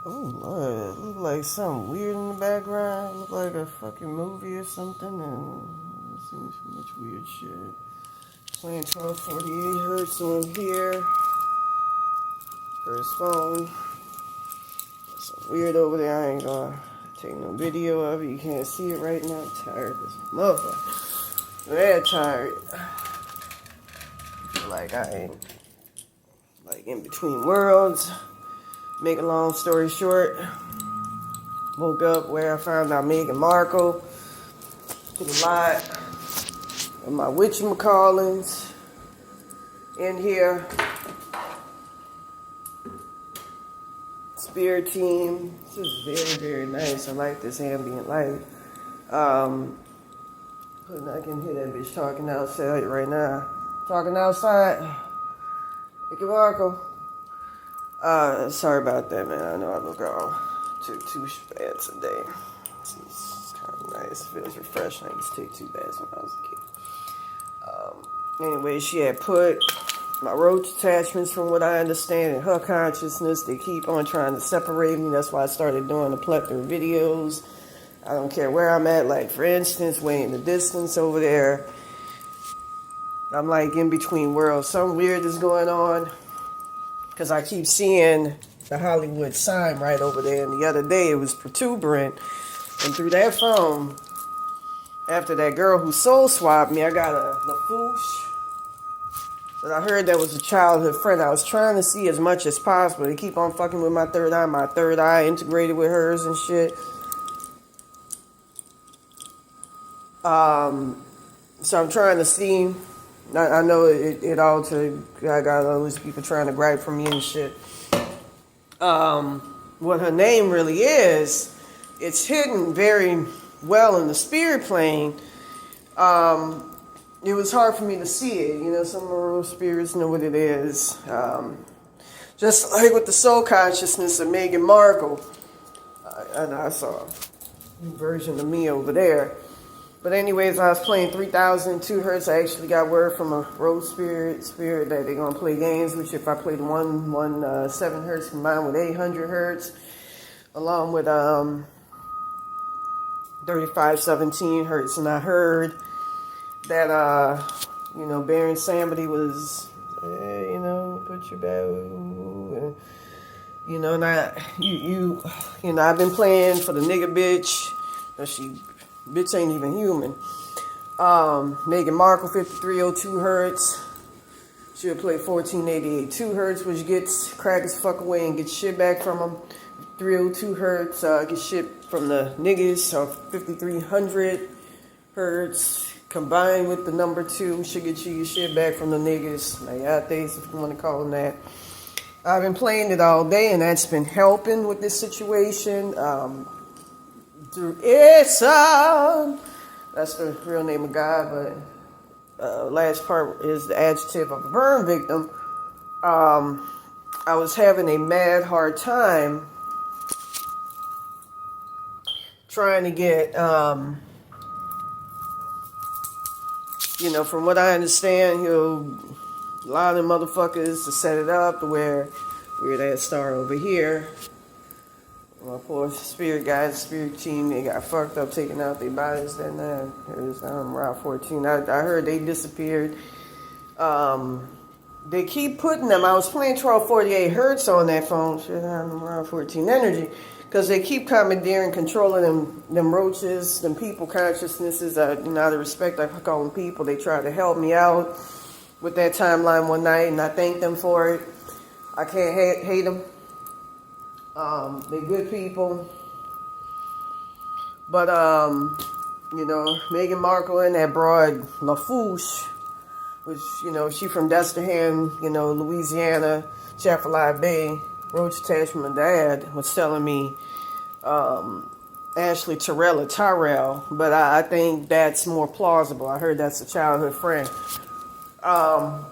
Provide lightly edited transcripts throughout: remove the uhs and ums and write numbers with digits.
Oh Lord, it look like something weird in the background. Look like a fucking movie or something, and I've seen so much weird shit. Playing 1248 hertz on here. First phone. Something weird over there. I ain't gonna take no video of it. You can't see it right now. I'm tired of this motherfucker. Very tired. Feel like I ain't like in between worlds. Make a long story short, woke up where I found out Meghan Markle put a lot of my witchamacallings in here. Spirit team. This is very, very nice. I like this ambient light. I can hear that bitch talking outside right now. Talking outside. Meghan Markle. Sorry about that, man. I know I look all took 2 baths a day. It's kind of nice. It feels refreshing. I used to take 2 baths when I was a kid. Anyway, she had put my roach attachments, from what I understand, in her consciousness. They keep on trying to separate me. That's why I started doing the plethora of videos. I don't care where I'm at. Like, for instance, way in the distance over there, I'm like in between worlds. Something weird is going on. Because I keep seeing the Hollywood sign right over there. And the other day it was protuberant. And through that phone, after that girl who soul swapped me, I got a lafouche. But I heard that was a childhood friend. I was trying to see as much as possible. They keep on fucking with my third eye integrated with hers and shit. So I'm trying to see. I know it altered. I got all these people trying to gripe from me and shit. What her name really is, it's hidden very well in the spirit plane. It was hard for me to see it. You know, some of the real spirits know what it is. Just like with the soul consciousness of Meghan Markle. I saw a new version of me over there. But anyways, I was playing 3002 hertz. I actually got word from a road spirit that they're going to play games with you if I play the 7 hertz combined with 800 hertz, along with 3517 hertz. And I heard that, Baron Samedi was, put your back, I've been playing for the nigga bitch. Bitch ain't even human. Meghan Markle, 5302 hertz. She'll play 1488 2 hertz, which gets crackers fuck away and gets shit back from them. 302 hertz, gets shit from the niggas. So 5300 hertz combined with the number 2 should get you your shit back from the niggas. Mayates, if you want to call them that. I've been playing it all day, and that's been helping with this situation. Through Islam. That's the real name of God, but last part is the adjective of a burn victim. I was having a mad hard time trying to get, from what I understand, a lot of them motherfuckers to set it up to where we're that star over here. My poor spirit guys, spirit team, they got fucked up taking out their bodies that night. Here's Route 14. I heard they disappeared. They keep putting them. I was playing 1248 hertz on that phone. Shit, I'm Route 14 energy. Because they keep commandeering, controlling them roaches, them people consciousnesses. Out of respect, I call them people. They tried to help me out with that timeline one night, and I thank them for it. I can't hate them. They're good people. But, Meghan Markle and that broad LaFouche, which, she from Destrehan, Louisiana, Chaffalay Bay, Roach Attachment Dad, was telling me, Ashley Tyrell, but I think that's more plausible. I heard that's a childhood friend.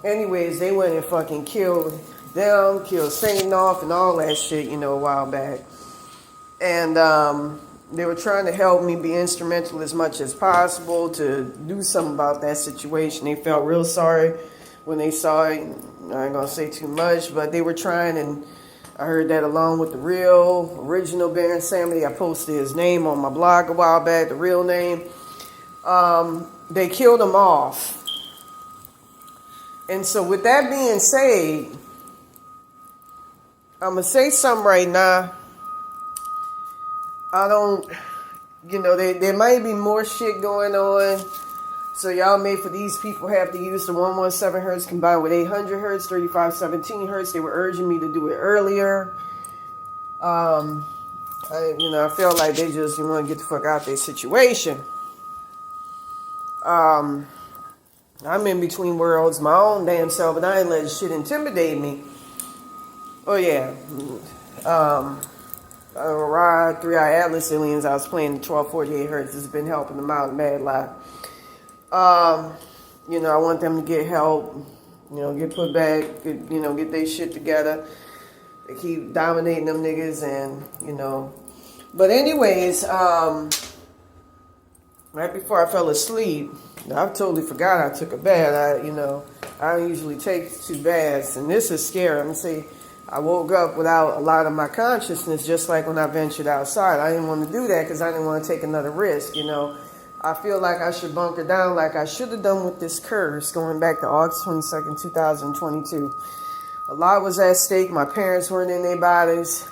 Anyways, they went and fucking killed them, killed Satan off and all that shit, a while back. And they were trying to help me be instrumental as much as possible to do something about that situation. They felt real sorry when they saw it. I ain't gonna say too much, but they were trying, and I heard that along with the real, original Baron Samedi. I posted his name on my blog a while back, the real name. They killed him off. And so with that being said, I'm going to say something right now. I don't, there might be more shit going on. So y'all may, for these people, have to use the 117 hertz combined with 800 hertz, 3517 hertz. They were urging me to do it earlier. I feel like they just want to get the fuck out of their situation. I'm in between worlds, my own damn self, and I ain't letting shit intimidate me. Oh yeah. Rod, 3-Eye Atlas aliens, I was playing the 1248 hertz. Has been helping them out, mad lot. I want them to get help, get put back, get their shit together. They keep dominating them niggas and, But anyways, right before I fell asleep, I totally forgot I took a bath. I don't usually take 2 baths, and this is scary. I'm going to say I woke up without a lot of my consciousness, just like when I ventured outside. I didn't want to do that because I didn't want to take another risk, I feel like I should bunker down like I should have done with this curse going back to August 22nd, 2022. A lot was at stake. My parents weren't in their bodies.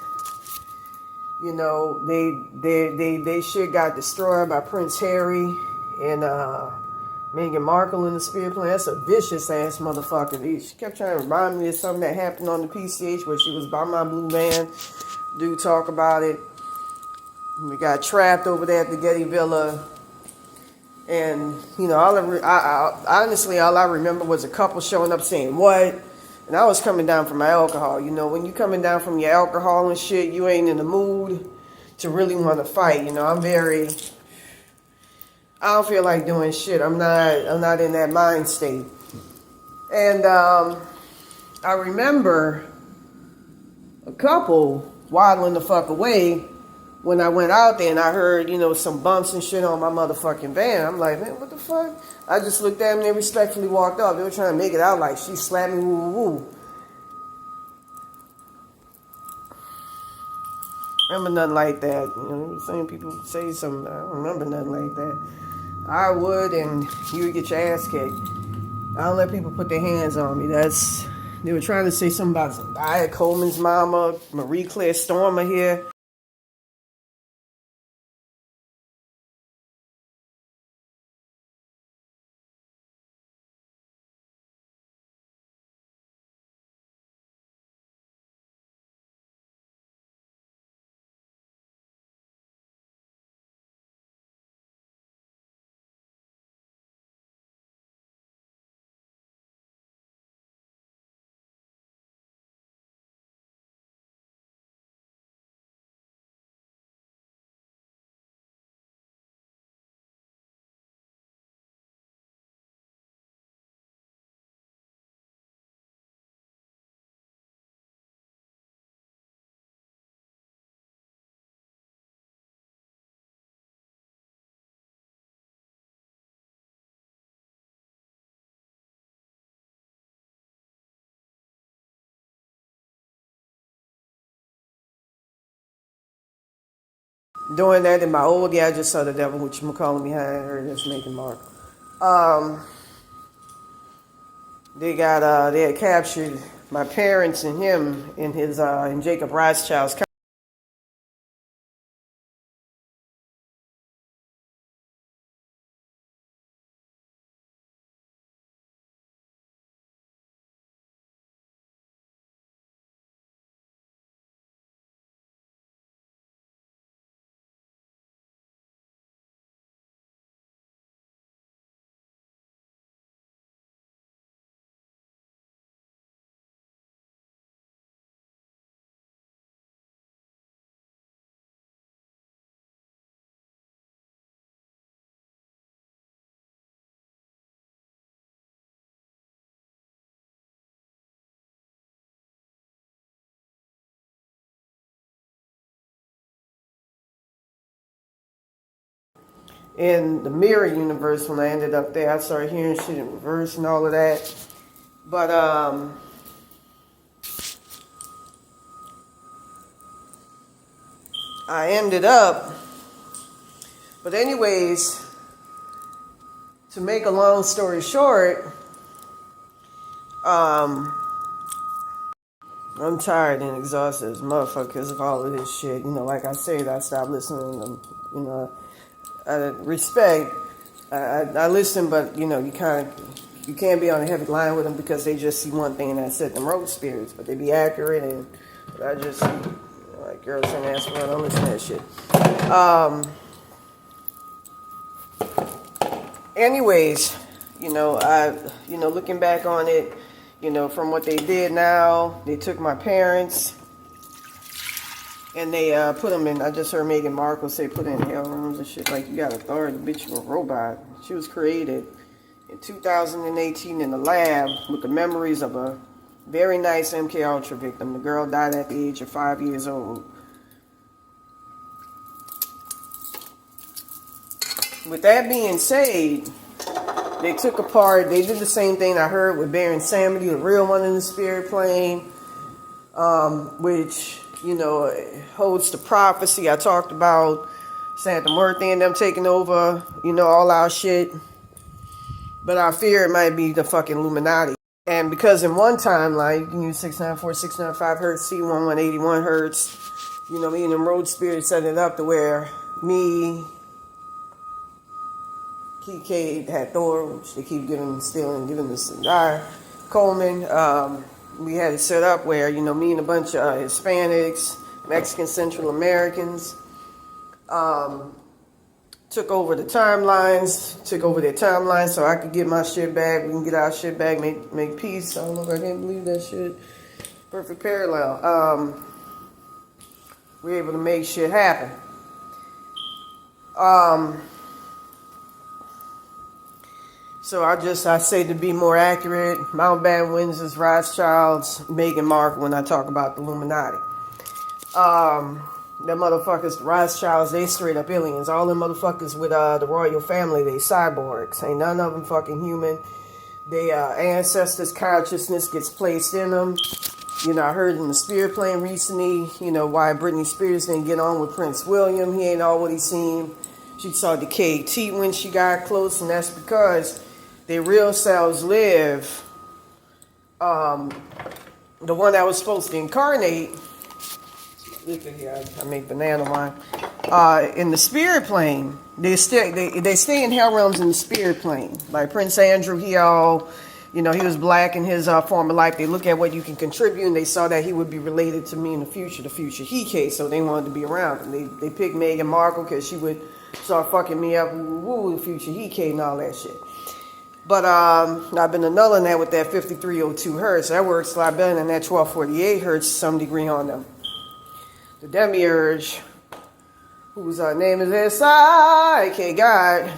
They shit got destroyed by Prince Harry and Meghan Markle in the spirit plane. That's a vicious ass motherfucker. She kept trying to remind me of something that happened on the PCH where she was by my blue van. Do talk about it. We got trapped over there at the Getty Villa. And, honestly, all I remember was a couple showing up saying, what? And I was coming down from my alcohol. When you coming down from your alcohol and shit, you ain't in the mood to really want to fight. I don't feel like doing shit. I'm not in that mind state. And I remember a couple waddling the fuck away when I went out there and I heard, some bumps and shit on my motherfucking van. I'm like, man, what the fuck? I just looked at them and they respectfully walked off. They were trying to make it out like she slapped me, woo, woo, woo. Remember nothing like that. Some people say something. I don't remember nothing like that. I would, and you would get your ass kicked. I don't let people put their hands on me. They were trying to say something about Zendaya Coleman's mama, Marie Claire Stormer here. Doing that in my old, I just saw the devil, which I'm calling behind her, that's making mark. They had captured my parents and him in his, in Jacob Rothschild's car. In the mirror universe, when I ended up there, I started hearing shit in reverse and all of that. But I ended up, but anyways, to make a long story short, I'm tired and exhausted as motherfucker because of all of this shit. You know, like I said, I stopped listening to them. You know, respect. I listen, but you know, you can't be on a heavy line with them because they just see one thing and that's it. Them road spirits, but they be accurate and I just see, you know, like girls saying that's why I don't listen to that shit. Anyways, looking back on it, you know, from what they did now, they took my parents and they put them in. I just heard Meghan Markle say put in hell rooms and shit. Like, you got authority, bitch, you a robot. She was created in 2018 in the lab with the memories of a very nice MK Ultra victim. The girl died at the age of 5 years old. With that being said, they took apart, they did the same thing I heard with Baron Samedi, the real one in the spirit plane, which, you know, holds the prophecy I talked about, Santa Muerte and them taking over, you know, all our shit. But I fear it might be the fucking Illuminati. And because in one timeline, you can use 694, 695 hertz, C1, 181 hertz, you know, me and them road spirits set it up to where me, Kate had Thor, which they keep giving this guy, Coleman. We had it set up where, you know, me and a bunch of Hispanics, Mexican, Central Americans, took over their timelines so I could get my shit back. We can get our shit back, make peace. I don't know if I can't believe that shit. Perfect parallel. We're able to make shit happen. So I say to be more accurate, Mountbatten Windsors, Rothschilds, Meghan Markle when I talk about the Illuminati. Them motherfuckers, the Rothschilds, they straight up aliens. All them motherfuckers with the royal family, they cyborgs. Ain't none of them fucking human. They ancestors' consciousness gets placed in them. You know, I heard in the spirit plane recently, you know, why Britney Spears didn't get on with Prince William. He ain't all what he seemed. She saw decayed teeth when she got close, and that's because their real selves live. The one that was supposed to incarnate, look at here, I made banana wine. In the spirit plane, they stay in hell realms in the spirit plane. Like Prince Andrew, he was black in his former life. They look at what you can contribute, and they saw that he would be related to me in the future he case, so they wanted to be around him. They picked Meghan Markle because she would start fucking me up, the future he case and all that shit. But I've been annulling that with that 5302 hertz. That works a lot better than that 1248 hertz to some degree on them. The demiurge, whose name is S.I., aka God,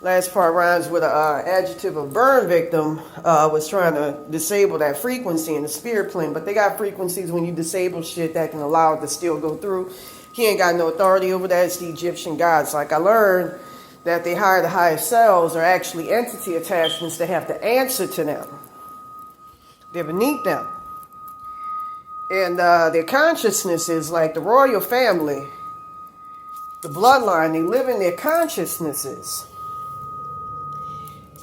last part rhymes with an adjective of burn victim, was trying to disable that frequency in the spirit plane. But they got frequencies when you disable shit that can allow it to still go through. He ain't got no authority over that. It's the Egyptian gods. Like I learned that they hire the highest selves are actually entity attachments that have to answer to them. They're beneath them. And their consciousness is like the royal family, the bloodline, they live in their consciousnesses.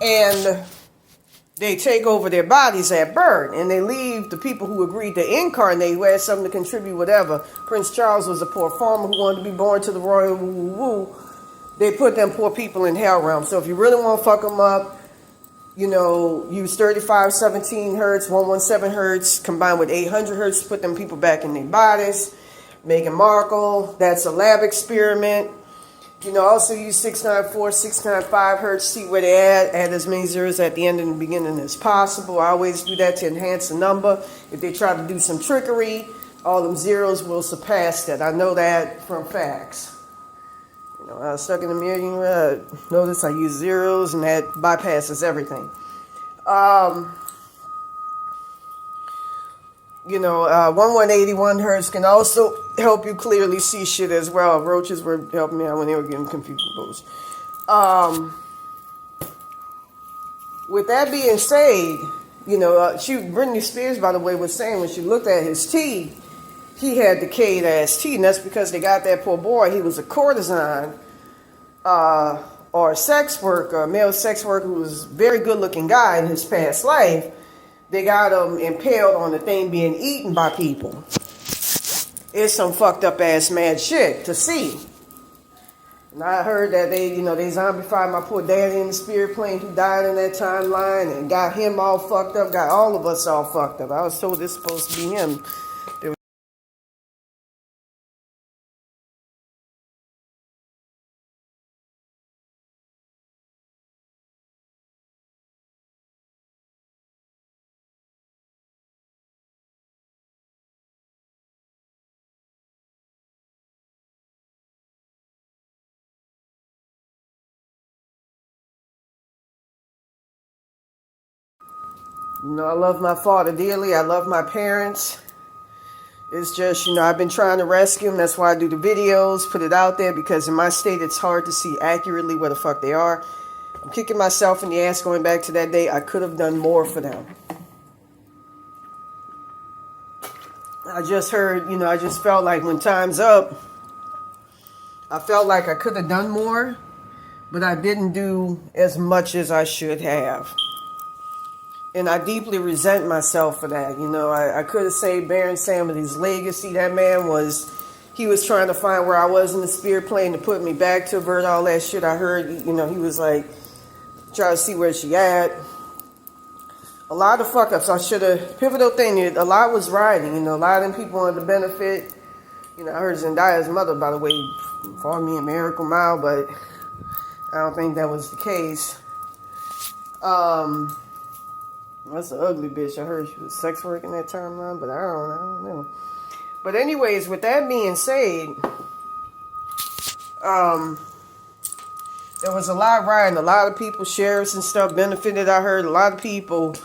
And they take over their bodies at birth, and they leave the people who agreed to incarnate, who had something to contribute, whatever. Prince Charles was a poor farmer who wanted to be born to the royal woo-woo-woo. They put them poor people in hell realm. So if you really want to fuck them up, you know, use 3517 hertz, 117 hertz, combined with 800 hertz to put them people back in their bodies. Meghan Markle, that's a lab experiment. You know, also use 694, 695 hertz, see where they add as many zeros at the end and the beginning as possible. I always do that to enhance the number. If they try to do some trickery, all them zeros will surpass that. I know that from facts. You know, I was stuck in the mirror, you notice I use zeros and that bypasses everything. 1181 hertz can also help you clearly see shit as well. Roaches were helping me out when they were getting confused. With that being said, Britney Spears, by the way, was saying when she looked at his teeth, he had decayed ass teeth, and that's because they got that poor boy. He was a courtesan, or a sex worker, a male sex worker who was a very good looking guy in his past life. They got him impaled on the thing being eaten by people. It's some fucked up ass mad shit to see. And I heard that they zombified my poor daddy in the spirit plane who died in that timeline and got him all fucked up, got all of us all fucked up. I was told this is supposed to be him. I love my father dearly. I love my parents. It's just, I've been trying to rescue them. That's why I do the videos, put it out there, because in my state, it's hard to see accurately where the fuck they are. I'm kicking myself in the ass going back to that day. I could have done more for them. I just heard, I just felt like when time's up, I felt like I could have done more, but I didn't do as much as I should have. And I deeply resent myself for that. I could have saved Baron Sam with his legacy. That man he was trying to find where I was in the spirit plane to put me back, to avert all that shit. I heard, he was like, trying to see where she at. A lot of fuck ups. I should have, pivotal thing, a lot was riding. A lot of them people wanted to benefit. I heard Zendaya's mother, by the way, for me a miracle mile, but I don't think that was the case. That's an ugly bitch. I heard she was sex working that timeline, but I don't know. But anyways, with that being said, there was a lot riding. A lot of people, sheriffs and stuff, benefited. I heard a lot of people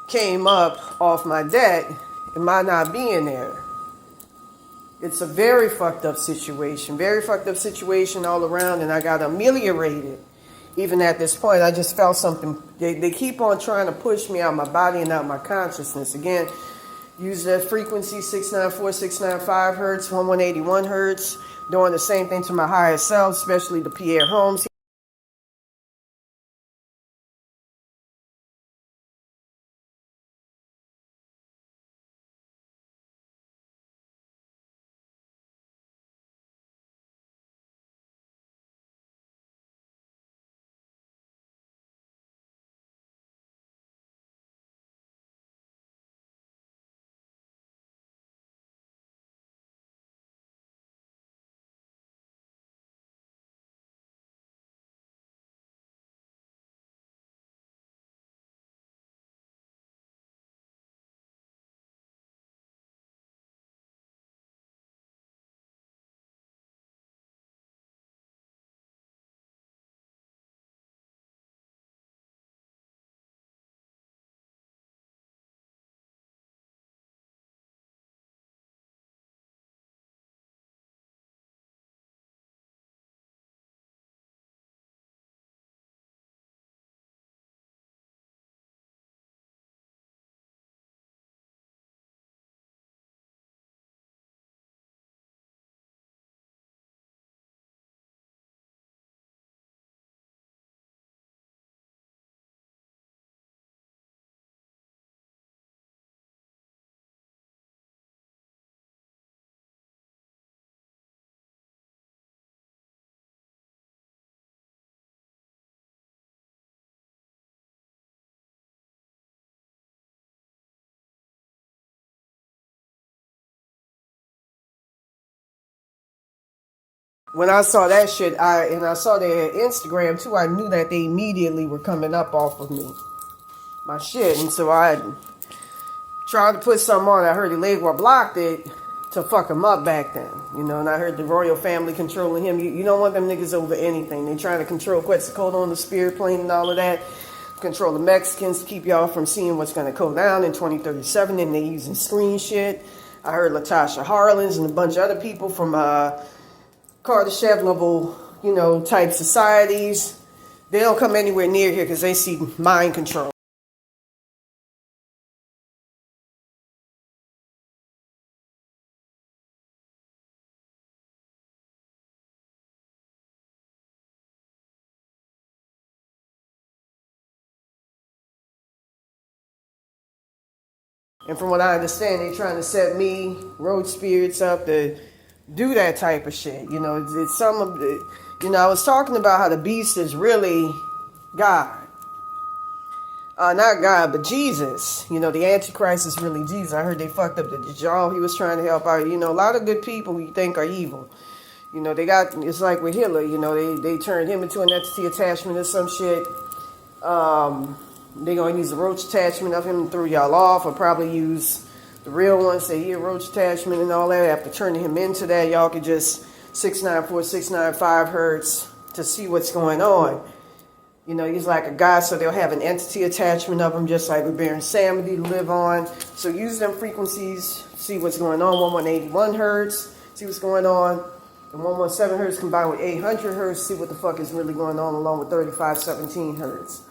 came up off my debt and my not being there. It's a very fucked up situation. Very fucked up situation all around, and I got ameliorated. Even at this point, I just felt something. They keep on trying to push me out my body and out my consciousness. Again, use that frequency, 694, 695 hertz, 1181 hertz. Doing the same thing to my higher self, especially the Pierre Holmes. When I saw that shit, I saw their Instagram too, I knew that they immediately were coming up off of me. My shit. And so I tried to put something on. I heard the Legua blocked it to fuck him up back then. And I heard the royal family controlling him. You don't want them niggas over anything. They trying to control Quetzalcoatl on the spirit plane and all of that. Control the Mexicans to keep y'all from seeing what's going to go down in 2037. And they using screen shit. I heard Latasha Harlins and a bunch of other people from Kardashev level, type societies. They don't come anywhere near here because they see mind control. And from what I understand, they're trying to set me, road spirits up to do that type of shit. You know, it's some of the, you know, I was talking about how the beast is really God. Not God, but Jesus. You know, the Antichrist is really Jesus. I heard they fucked up the Dajjal he was trying to help out. You know, a lot of good people you think are evil. You know, they got, it's like with Hitler, you know, they turned him into an entity attachment or some shit. They're going to use the roach attachment of him and throw y'all off, or probably use the real one, say he a roach attachment and all that. After turning him into that, y'all could just 694, 695 hertz to see what's going on. You know, he's like a god, so they'll have an entity attachment of him, just like with Baron Samedi to live on. So use them frequencies, see what's going on. 1181 hertz, see what's going on. And 117 hertz combined with 800 hertz, see what the fuck is really going on, along with 3517 hertz.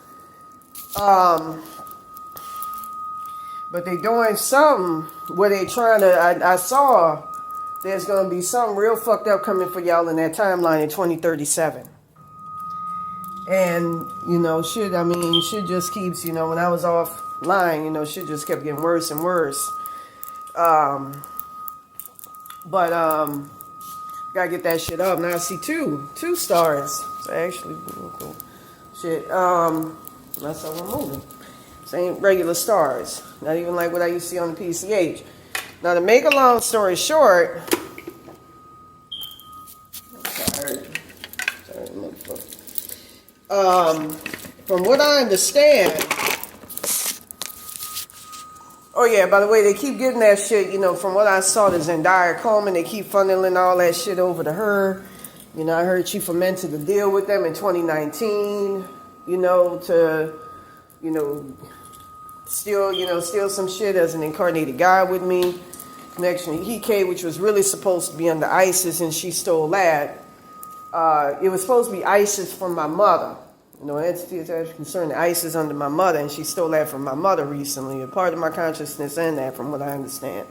But they're doing something where they trying to, I saw there's going to be something real fucked up coming for y'all in that timeline in 2037. And, you know, shit, I mean, shit just keeps, you know, when I was offline, you know, shit just kept getting worse and worse. Gotta get that shit up. Now I see two stars. So actually, shit, that's how we're moving. This ain't regular stars. Not even like what I used to see on the PCH. Now to make a long story short, sorry, motherfucker. From what I understand, oh yeah, by the way, they keep getting that shit, you know, from what I saw, the Zendaya Coleman, they keep funneling all that shit over to her. You know, I heard she fermented the deal with them in 2019, you know, to, you know, steal some shit as an incarnated God with me. Connection to Hike, which was really supposed to be under ISIS, and she stole that. It was supposed to be ISIS from my mother. You know, an entity attached concerning ISIS under my mother, and she stole that from my mother recently. A part of my consciousness and that, from what I understand.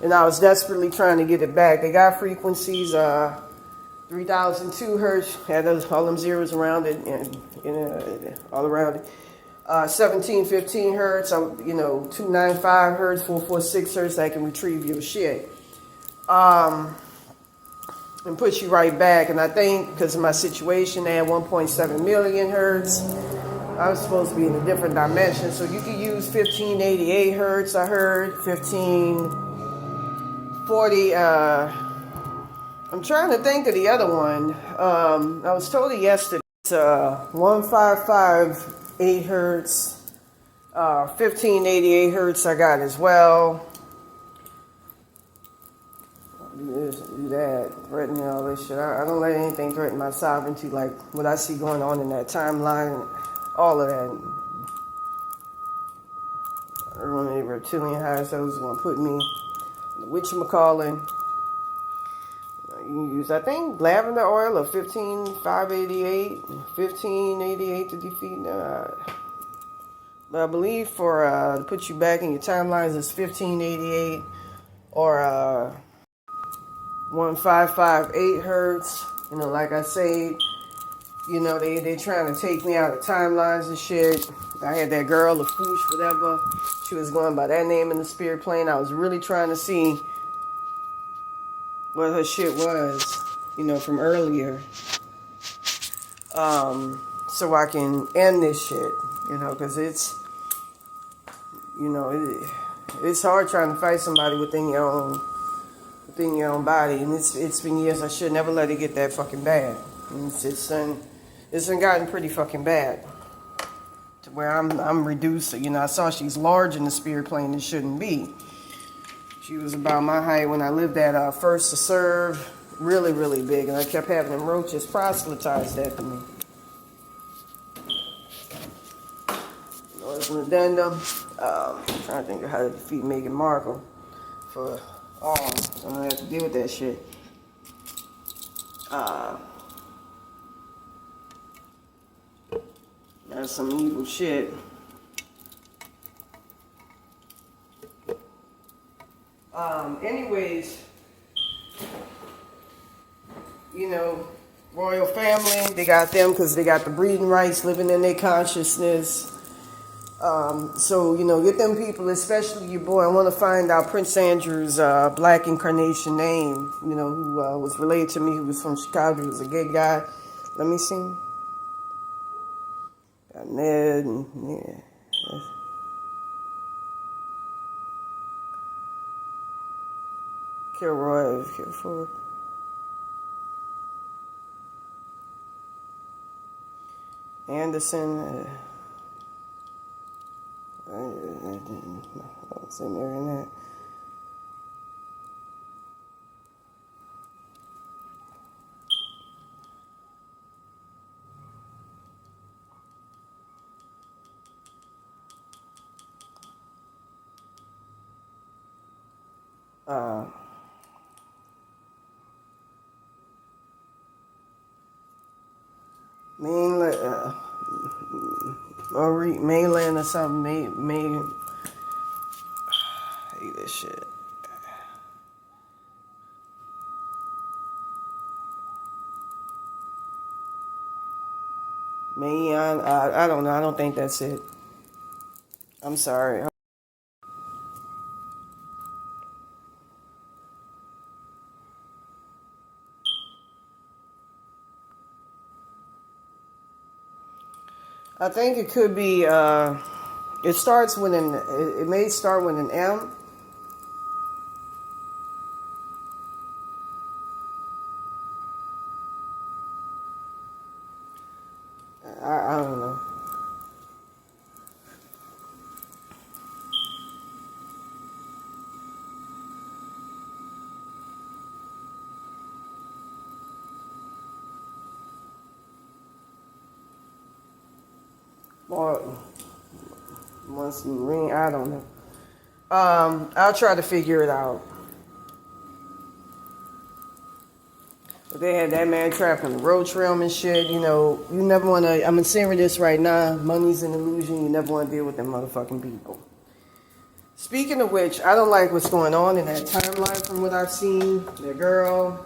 And I was desperately trying to get it back. They got frequencies, 3002 hertz, had all them zeros around it, and all around it. 1715 hertz, you know, 295 hertz, 446 hertz, I can retrieve your shit. And put you right back. And I think because of my situation, they had 1.7 million hertz. I was supposed to be in a different dimension. So you could use 1588 hertz, I heard, 1540, I'm trying to think of the other one. I was told it yesterday. It's 1558 hertz, 1588 hertz I got as well. Do this, do that, threatening all this shit. I don't let anything threaten my sovereignty, like what I see going on in that timeline, all of that. Everyone in the reptilian highest those is going to put me, the witchamacallit. You can use, I think, lavender oil of 1588 to defeat. But I believe for to put you back in your timelines is 1588 or 1558 hertz. You know, like I say, you know, they trying to take me out of timelines and shit. I had that girl, the Foosh, whatever. She was going by that name in the spirit plane. I was really trying to see what her shit was, you know, from earlier. So I can end this shit, you know, because it's, you know, it's hard trying to fight somebody within your own body, and it's been years. I should never let it get that fucking bad. And it's been gotten pretty fucking bad to where I'm reduced. You know, I saw she's large in the spirit plane. It shouldn't be. She was about my height when I lived at First to Serve, really, really big, and I kept having them roaches proselytized after me. As an addendum, I'm trying to think of how to defeat Meghan Markle for Oh, I don't have to deal with that shit. That's some evil shit. Anyways, you know, royal family, they got them because they got the breeding rights living in their consciousness. So, you know, get them people, especially your boy. I want to find out Prince Andrew's black incarnation name, you know, who was related to me, who was from Chicago. He was a gay guy. Let me see. Got Ned and, yeah. Kilroy, Kilford. Anderson. Say Marionette. Mainland or something. I hate this shit. Mayan, I don't know. I don't think that's it. I'm sorry. I think it could be, it starts with it may start with an M. I don't know. Or once ring, I don't know. I'll try to figure it out. But they had that man trapped on the road trail and shit. You know, you never want to. I'm saying this right now. Money's an illusion. You never want to deal with them motherfucking people. Speaking of which, I don't like what's going on in that timeline from what I've seen. The girl,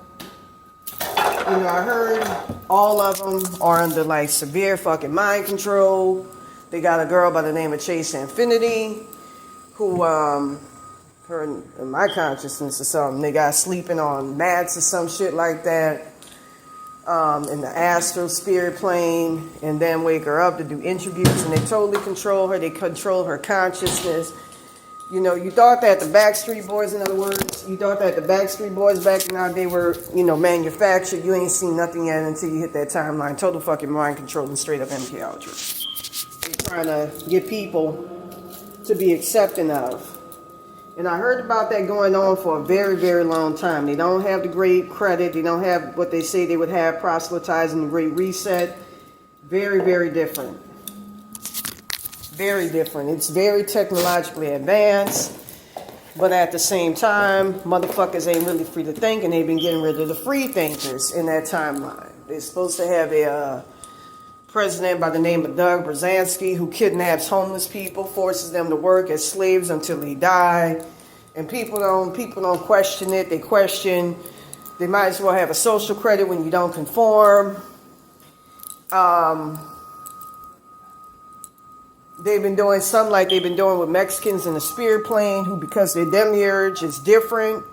you know, I heard all of them are under like severe fucking mind control. They got a girl by the name of Chase Infinity who, her in my consciousness or something, they got sleeping on mats or some shit like that in the astral spirit plane, and then wake her up to do interviews, and they totally control her. They control her consciousness. You know, you thought that the Backstreet Boys, in other words, you thought that the Backstreet Boys back now, they were, you know, manufactured. You ain't seen nothing yet until you hit that timeline. Total fucking mind control and straight up MK Ultra. They're trying to get people to be accepting of. And I heard about that going on for a very, very long time. They don't have the great credit. They don't have what they say they would have, proselytizing the Great Reset. Very, very different. Very different. It's very technologically advanced, but at the same time, motherfuckers ain't really free to think, and they've been getting rid of the free thinkers in that timeline. They're supposed to have a president by the name of Doug Brzezinski who kidnaps homeless people, forces them to work as slaves until they die, and people don't question it. They question they might as well have a social credit when you don't conform. They've been doing something like they've been doing with Mexicans in the spirit plane, who, because their demiurge is different.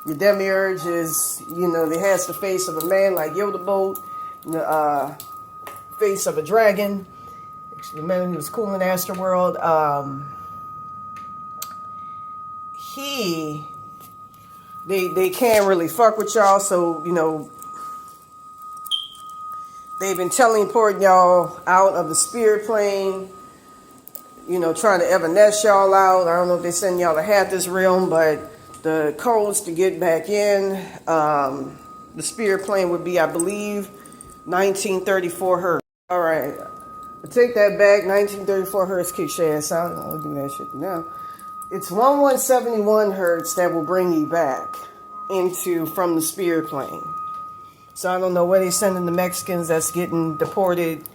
Your demiurge is, you know, it has the face of a man like Yoda Boat, the face of a dragon. Actually, the man who was cool in Astroworld. They can't really fuck with y'all, so, you know, they've been teleporting y'all out of the spirit plane. You know, trying to evanesce y'all out. I don't know if they send y'all to Hathor's realm, but the codes to get back in, the spirit plane would be, I believe, 1934 hertz. All right, I take that back. 1934 hertz kicks your ass out. I'll do that shit now. It's 1171 hertz that will bring you back from the spirit plane. So I don't know where they sending the Mexicans that's getting deported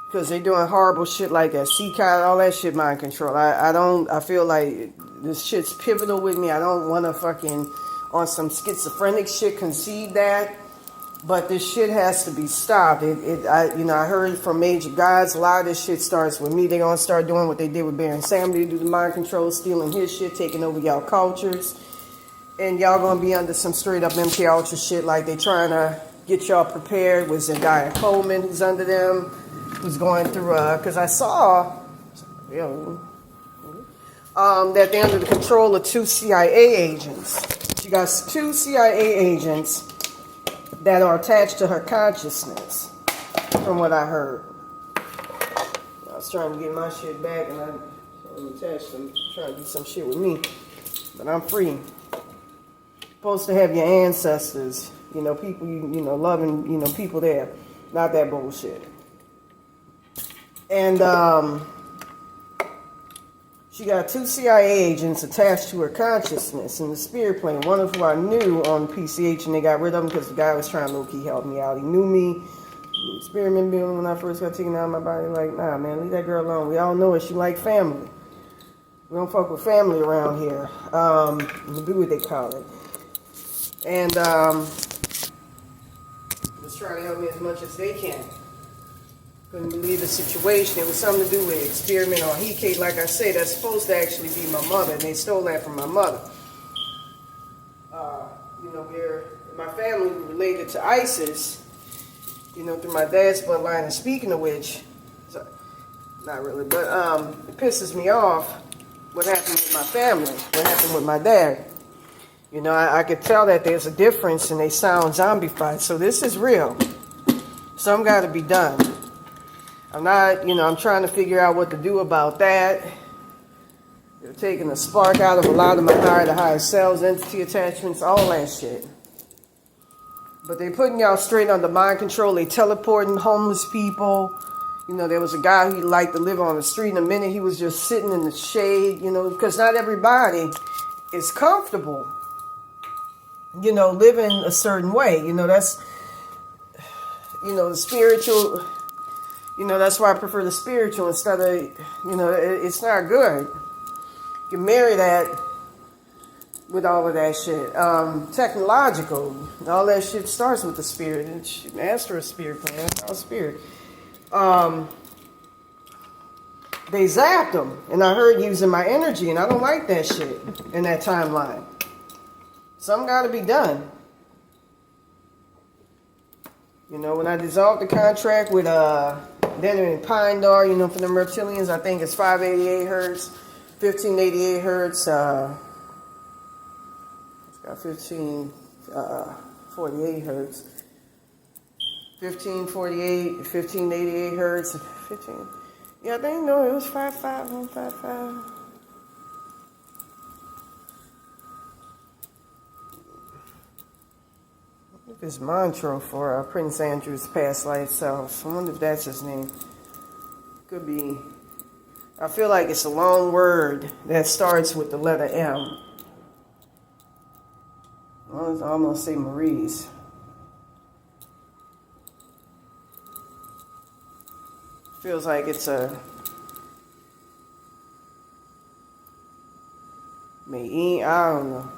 because they're doing horrible shit like that. CCOT, all that shit, mind control. I feel like this shit's pivotal with me. I don't want to fucking, on some schizophrenic shit, concede that. But this shit has to be stopped. I heard from major guys, a lot of this shit starts with me. They're going to start doing what they did with Baron Sam. They do the mind control, stealing his shit, taking over y'all cultures. And y'all going to be under some straight up MK Ultra shit like they trying to get y'all prepared with Zendaya Coleman, who's under them, who's going through, because I saw, that they're under the control of 2 CIA agents. She got 2 CIA agents that are attached to her consciousness, from what I heard. I was trying to get my shit back, and I'm attached to them, trying to do some shit with me. But I'm free. Supposed to have your ancestors, people loving, people there. Not that bullshit. And she got 2 CIA agents attached to her consciousness in the spirit plane. One of who I knew on PCH, and they got rid of him because the guy was trying to low-key help me out. He knew me. Experiment building when I first got taken out of my body. Like, nah, man, leave that girl alone. We all know it. She like family. We don't fuck with family around here. Do what they call it. And just trying to help me as much as they can. Couldn't believe the situation. It was something to do with experiment on Hecate. Like I say, that's supposed to actually be my mother, and they stole that from my mother. My family related to ISIS, through my dad's bloodline, and speaking of which, not really, but it pisses me off what happened with my family, what happened with my dad. I could tell that there's a difference and they sound zombified. So this is real. Something got to be done. I'm not, I'm trying to figure out what to do about that. They're taking the spark out of a lot of my higher to higher selves, entity attachments, all that shit. But they're putting y'all straight under mind control. They teleporting homeless people. There was a guy who liked to live on the street. In a minute, he was just sitting in the shade, because not everybody is comfortable, living a certain way. That's, the spiritual, that's why I prefer the spiritual instead of, it's not good. You marry that with all of that shit. Technological, all that shit starts with the spirit. And Astro spirit plan, all spirit. They zapped them, and I heard using my energy, and I don't like that shit in that timeline. Something got to be done. When I dissolved the contract with Denner and Pine Dar, for them reptilians, I think it's 588 hertz, 1588 hertz. It's got 1548 hertz. 1548, 1588 hertz, 15. Yeah, they know it was 55155. This mantra for Prince Andrew's past life self. I wonder if that's his name. Could be. I feel like it's a long word that starts with the letter M. I almost say Marie's. Feels like it's a I don't know.